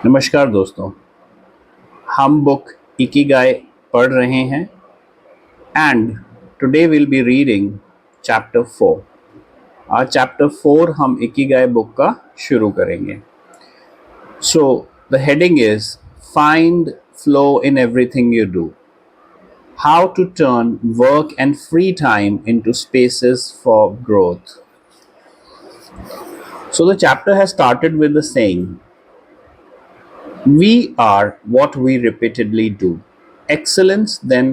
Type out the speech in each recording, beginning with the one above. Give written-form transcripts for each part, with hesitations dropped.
नमस्कार दोस्तों, हम बुक इकिगाई पढ़ रहे हैं and today will be reading chapter 4। आज चैप्टर 4 हम इकिगाई बुक का शुरू करेंगे। So the heading is find flow in everything you do, how to turn work and free time into spaces for growth. So the chapter has started with the saying, we are what we repeatedly do. Excellence, then,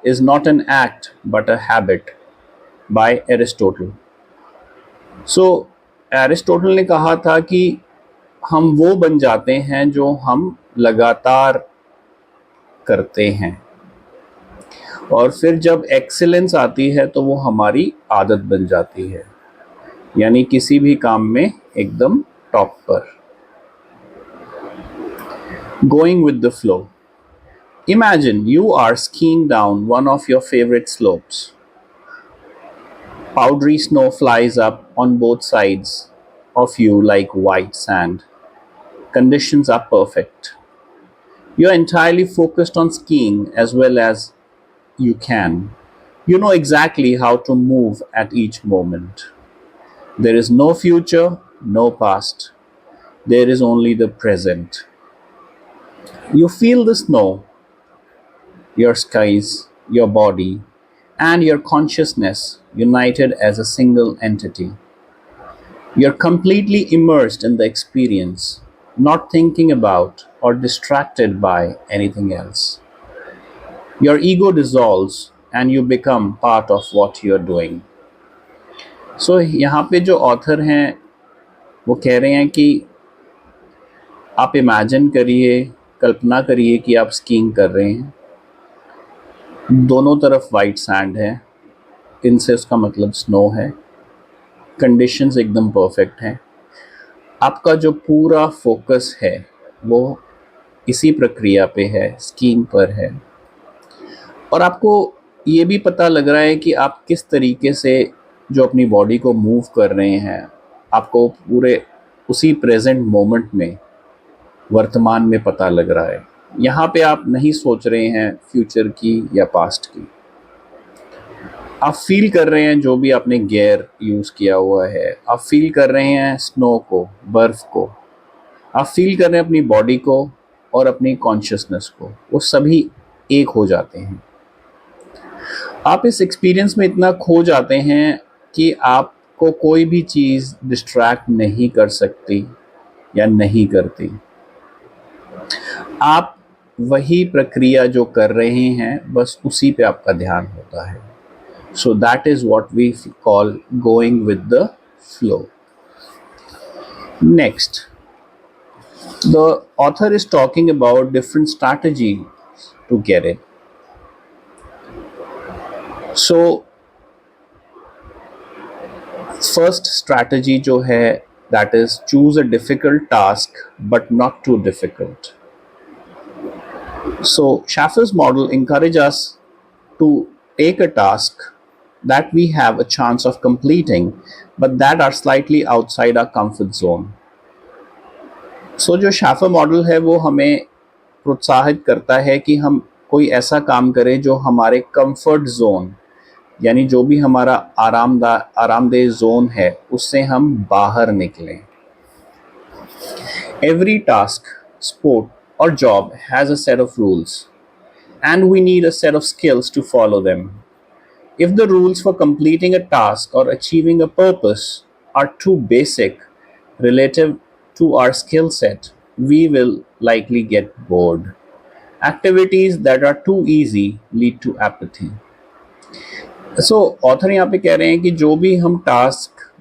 is not an act but a habit. By Aristotle. So, Aristotle ने कहा था कि हम वो बन जाते हैं जो हम लगातार करते हैं, और फिर जब एक्सीलेंस आती है तो वो हमारी आदत बन जाती है, यानी किसी भी काम में एकदम टॉप पर। Going with the flow. Imagine you are skiing down one of your favorite slopes. Powdery snow flies up on both sides of you like white sand. Conditions are perfect. You are entirely focused on skiing as well as you can. You know exactly how to move at each moment. There is no future, no past. There is only the present. You feel the snow, your skies, your body, and your consciousness united as a single entity. You're completely immersed in the experience, not thinking about or distracted by anything else. Your ego dissolves and you become part of what you're doing. So यहाँ पे जो author हैं वो कह रहे हैं कि आप इमेजिन करिए, कल्पना करिए कि आप स्कीइंग कर रहे हैं, दोनों तरफ वाइट सैंड है, इनसे उसका मतलब स्नो है, कंडीशंस एकदम परफेक्ट हैं, आपका जो पूरा फोकस है वो इसी प्रक्रिया पे है, स्कीइंग पर है, और आपको ये भी पता लग रहा है कि आप किस तरीके से जो अपनी बॉडी को मूव कर रहे हैं, आपको पूरे उसी प्रेजेंट मोमेंट में, वर्तमान में पता लग रहा है। यहाँ पे आप नहीं सोच रहे हैं फ्यूचर की या पास्ट की, आप फील कर रहे हैं जो भी आपने गियर यूज़ किया हुआ है, आप फील कर रहे हैं स्नो को, बर्फ़ को, आप फील कर रहे हैं अपनी बॉडी को और अपनी कॉन्शियसनेस को, वो सभी एक हो जाते हैं। आप इस एक्सपीरियंस में इतना खो जाते हैं कि आपको कोई भी चीज़ डिस्ट्रैक्ट नहीं कर सकती या नहीं करती। आप वही प्रक्रिया जो कर रहे हैं, बस उसी पे आपका ध्यान होता है। So that is what we call going with the flow. Next, the author is talking about different strategies to get it. So, first strategy जो है, that is choose a difficult task but not too difficult. So Schaffer's model encourages us to take a task that we have a chance of completing but that are slightly outside our comfort zone. So जो शाफर model है वो हमें प्रोत्साहित करता है कि हम कोई ऐसा काम करें जो हमारे कंफर्ट जोन, यानी जो भी हमारा आरामदेह जोन है, उससे हम बाहर निकलें। Every task, sport or job has a set of rules and we need a set of skills to follow them. If the rules for completing a task or achieving a purpose are too basic relative to our skill set, we will likely get bored. Activities that are too easy lead to apathy. So, author यहाँ पे कह रहे हैं कि जो भी हम task,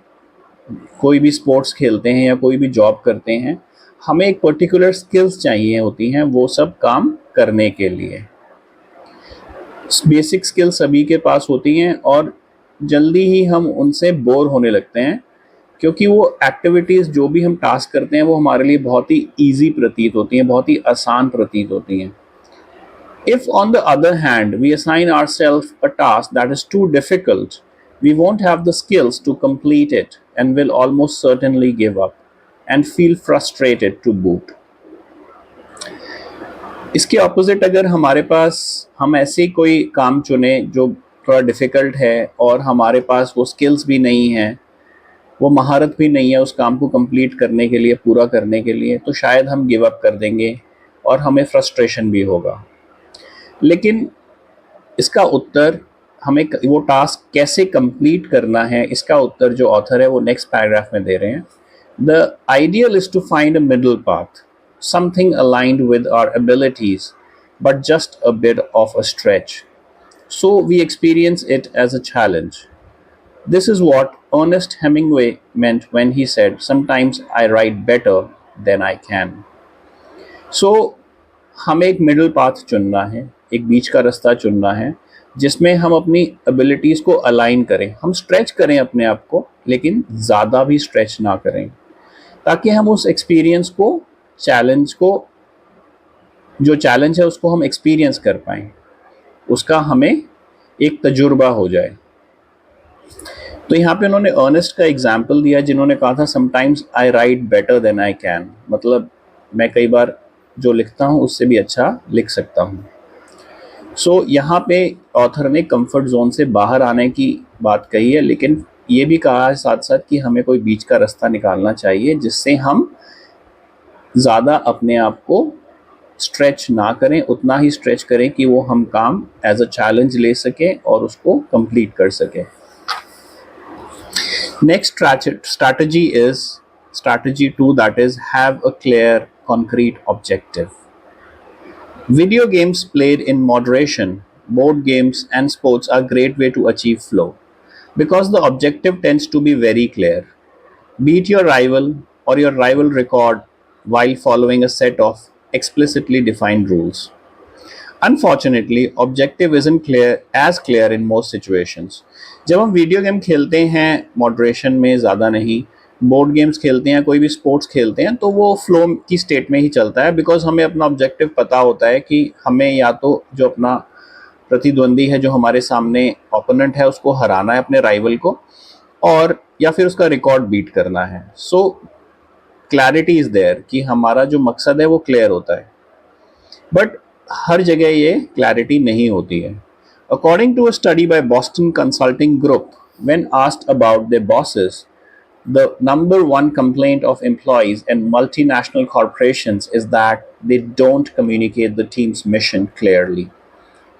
कोई भी स्पोर्ट्स खेलते हैं या कोई भी जॉब करते हैं, हमें एक पर्टिकुलर स्किल्स चाहिए होती हैं वो सब काम करने के लिए। बेसिक स्किल सभी के पास होती हैं और जल्दी ही हम उनसे बोर होने लगते हैं, क्योंकि वो एक्टिविटीज़, जो भी हम टास्क करते हैं, वो हमारे लिए बहुत ही ईजी प्रतीत होती हैं, बहुत ही आसान प्रतीत होती हैं। If on the other hand we assign ourselves a task that is too difficult, we won't have the skills to complete it and will almost certainly give up and feel frustrated to boot. इसके opposite अगर हमारे पास हम ऐसे कोई काम चुने जो थोड़ा डिफ़िकल्ट है और हमारे पास वो स्किल्स भी नहीं हैं, वो महारत भी नहीं है उस काम को कंप्लीट करने के लिए, पूरा करने के लिए, तो शायद हम गिव अप कर देंगे और हमें फ्रस्ट्रेशन भी होगा। लेकिन इसका उत्तर, हमें वो टास्क कैसे कंप्लीट करना है, इसका उत्तर जो ऑथर है वो नेक्स्ट पैराग्राफ में दे रहे हैं। The ideal is to find a middle path, something aligned with our abilities but just a bit of a stretch, so we experience it as a challenge. This is what Ernest Hemingway meant when he said, "Sometimes I write better than I can." So, हमें एक middle path चुनना है, एक बीच का रास्ता चुनना है, जिसमें हम अपनी एबिलिटीज़ को अलाइन करें, हम स्ट्रेच करें अपने आप को, लेकिन ज़्यादा भी स्ट्रेच ना करें, ताकि हम उस एक्सपीरियंस को, चैलेंज को, जो चैलेंज है उसको हम एक्सपीरियंस कर पाएँ, उसका हमें एक तजुर्बा हो जाए. तो यहाँ पे उन्होंने अर्नेस्ट का एग्जाम्पल दिया, जिन्होंने कहा था sometimes I write better than I can, मतलब मैं कई बार जो लिखता हूँ उससे भी अच्छा लिख सकता हूँ. सो यहाँ पे ऑथर ने कंफर्ट जोन से बाहर आने की बात कही है, लेकिन ये भी कहा है साथ साथ कि हमें कोई बीच का रास्ता निकालना चाहिए जिससे हम ज़्यादा अपने आप को स्ट्रेच ना करें, उतना ही स्ट्रेच करें कि वो हम काम एज अ चैलेंज ले सकें और उसको कंप्लीट कर सकें. Next strategy is strategy 2, that is have a clear concrete objective. Video games played in moderation, board games and sports are great way to achieve flow because the objective tends to be very clear. Beat your rival or your rival record while following a set of explicitly defined rules. Unfortunately, objective isn't clear in most situations. जब हम video game खेलते हैं moderation में, ज़्यादा नहीं, board games खेलते हैं, कोई भी स्पोर्ट्स खेलते हैं, तो वो फ्लो की स्टेट में ही चलता है, बिकॉज हमें अपना ऑब्जेक्टिव पता होता है कि हमें या तो जो अपना प्रतिद्वंदी है, जो हमारे सामने ओपोनेंट है, उसको हराना है, अपने राइवल को, और या फिर उसका रिकॉर्ड बीट करना है. सो क्लैरिटी इज़ देयर कि हमारा जो मकसद है वो क्लियर होता है, बट हर जगह ये क्लैरिटी नहीं होती है. According to a study by Boston Consulting Group, when asked about their bosses, the number one complaint of employees in multinational corporations is that they don't communicate the team's mission clearly,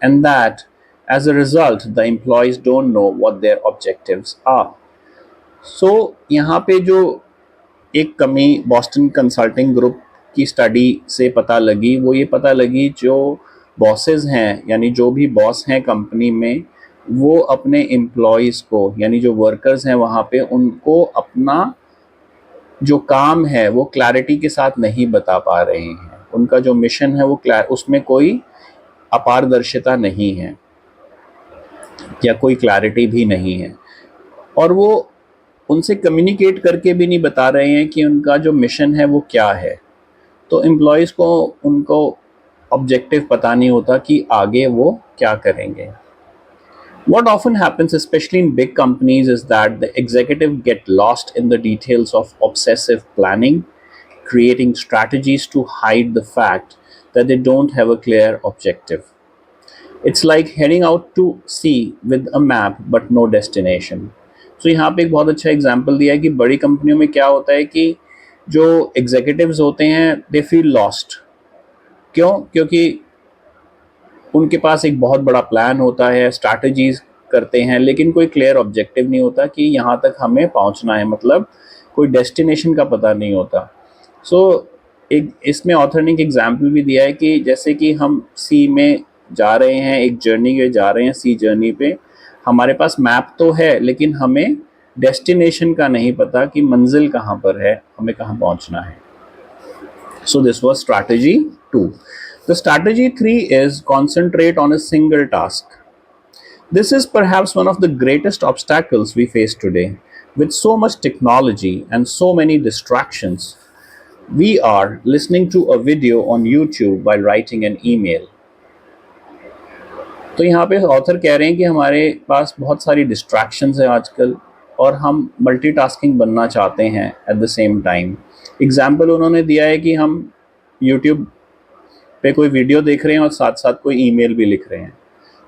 and that as a result the employees don't know what their objectives are. So यहाँ पे जो एक कमी Boston Consulting group की study से पता लगी, वो ये पता लगी जो बॉसेस हैं, यानी जो भी बॉस हैं कंपनी में, वो अपने एम्प्लॉयज़ को, यानी जो वर्कर्स हैं वहाँ पे, उनको अपना जो काम है वो क्लैरिटी के साथ नहीं बता पा रहे हैं. उनका जो मिशन है वो उसमें कोई अपारदर्शिता नहीं है या कोई क्लैरिटी भी नहीं है, और वो उनसे कम्युनिकेट करके भी नहीं बता रहे हैं कि उनका जो मिशन है वो क्या है. तो एम्प्लॉयज़ को उनको ऑब्जेक्टिव पता नहीं होता कि आगे वो क्या करेंगे. What often happens, especially in big companies, is that the executive get lost in the details of obsessive planning, creating strategies to hide the fact that they don't have a clear objective. It's like heading out to sea with a map but no destination. So यहाँ पे एक बहुत अच्छा example दिया है कि बड़ी कंपनियों में क्या होता है कि जो एग्जीक्यूटिव्स होते हैं दे फील लॉस्ट. क्यों? क्योंकि उनके पास एक बहुत बड़ा प्लान होता है, स्ट्रैटेजीज करते हैं, लेकिन कोई क्लियर ऑब्जेक्टिव नहीं होता कि यहाँ तक हमें पहुँचना है, मतलब कोई डेस्टिनेशन का पता नहीं होता. सो एक इसमें ऑथर ने एक एग्जाम्पल भी दिया है कि जैसे कि हम सी में जा रहे हैं, एक जर्नी के जा रहे हैं, सी जर्नी पे हमारे पास मैप तो है, लेकिन हमें डेस्टिनेशन का नहीं पता कि मंजिल कहाँ पर है, हमें कहाँ पहुँचना है. So this was strategy 2. The strategy 3 is concentrate on a single task. This is perhaps one of the greatest obstacles we face today. With so much technology and so many distractions, we are listening to a video on YouTube while writing an email. तो यहाँ पे author कह रहे हैं कि हमारे पास बहुत सारी डिस्ट्रैक्शंस हैं आजकल, और हम मल्टीटास्किंग बनना चाहते हैं eight the same time. Example उन्होंने दिया है कि हम यूट्यूब पे कोई वीडियो देख रहे हैं और साथ साथ कोई ईमेल भी लिख रहे हैं.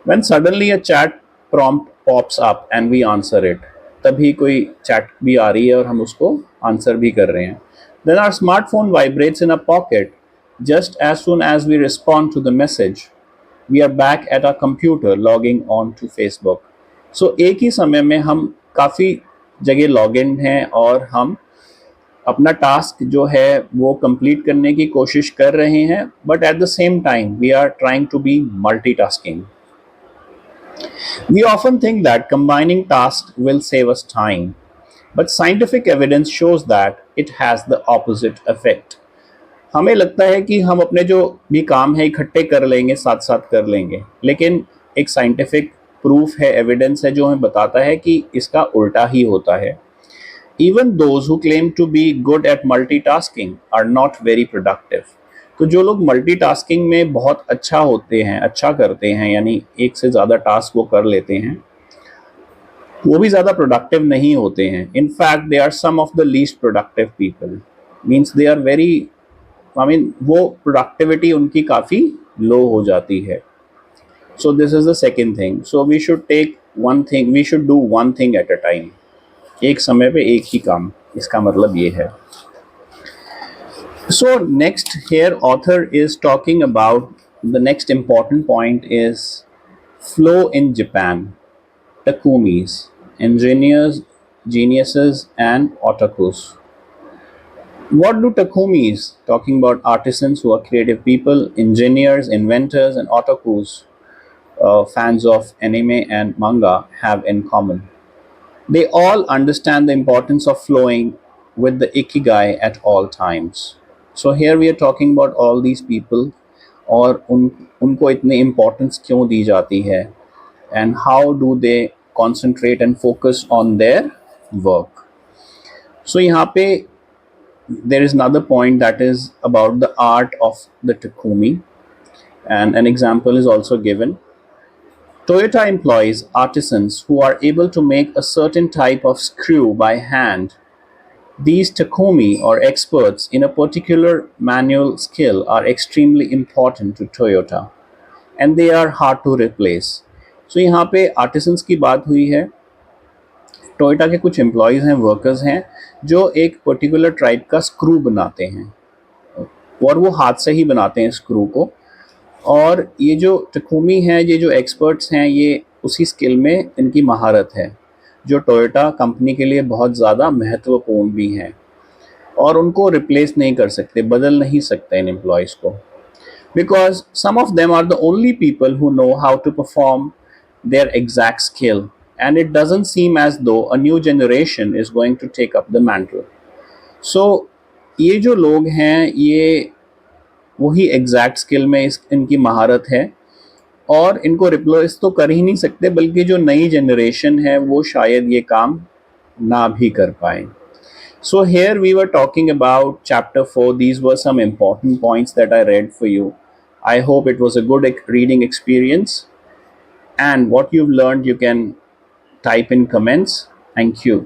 When suddenly a chat prompt pops up and we answer it, तभी कोई चैट भी आ रही है और हम उसको आंसर भी कर रहे हैं. Then our smartphone vibrates in a pocket. Just as soon as we respond to the message, we are back at our computer logging on to Facebook. So एक ही समय में हम काफ़ी जगह लॉग इन हैं और हम अपना टास्क जो है वो कंप्लीट करने की कोशिश कर रहे हैं, but at the same time we are trying to be multitasking. We often think that combining tasks will save us time, but scientific evidence shows that it has the opposite effect. हमें लगता है कि हम अपने जो भी काम है इकट्ठे कर लेंगे, साथ साथ कर लेंगे, लेकिन एक साइंटिफिक प्रूफ है, एविडेंस है जो हमें बताता है कि इसका उल्टा ही होता है. Even those who claim to be good at multitasking are not very productive. तो जो लोग मल्टीटास्किंग में बहुत अच्छा होते हैं, अच्छा करते हैं, यानी एक से ज़्यादा टास्क वो कर लेते हैं, वो भी ज़्यादा प्रोडक्टिव नहीं होते हैं. In fact they are some of the least productive people. Means they are very, I mean वो प्रोडक्टिविटी उनकी काफ़ी लो हो जाती है. So this is the second thing. So we should take one thing, we should do one thing at a time. एक समय पे एक ही काम, इसका मतलब ये है. So next here author is talking about the next important point is flow in Japan. Takumis, engineers, geniuses and otakus. What do takumis, talking about artisans who are creative people, engineers, inventors and otakus, fans of anime and manga, have in common? They all understand the importance of flowing with the ikigai at all times. So here we are talking about all these people और उनको इतनी importance क्यों दी जाती है and how do they concentrate and focus on their work. So यहाँ पे there is another point that is about the art of the takumi, and an example is also given. Toyota employs artisans who are able to make a certain type of screw by hand. These takumi or experts in a particular manual skill are extremely important to Toyota and they are hard to replace. So यहाँ पे artisans की बात हुई है. Toyota के कुछ employees हैं, workers हैं, जो एक पर्टिकुलर टाइप का स्क्रू बनाते हैं और वो हाथ से ही बनाते हैं स्क्रू को. और ये जो टकूमी हैं, ये जो एक्सपर्ट्स हैं, ये उसी स्किल में इनकी महारत है जो टोयोटा कंपनी के लिए बहुत ज़्यादा महत्वपूर्ण भी हैं और उनको रिप्लेस नहीं कर सकते, बदल नहीं सकते इन एम्प्लॉयज़ को, because some of them are the only people who know how to perform their exact skill and it doesn't seem as though a new generation is going to take up the mantle. So ये जो लोग हैं, ये वही exact skill में इनकी महारत है और इनको रिप्लेस तो कर ही नहीं सकते, बल्कि जो नई जनरेशन है वो शायद ये काम ना भी कर पाए. So here we were talking about chapter 4. These were some important points that I read for you. I hope it was a good reading experience, and what you've learned you can type in comments. Thank you.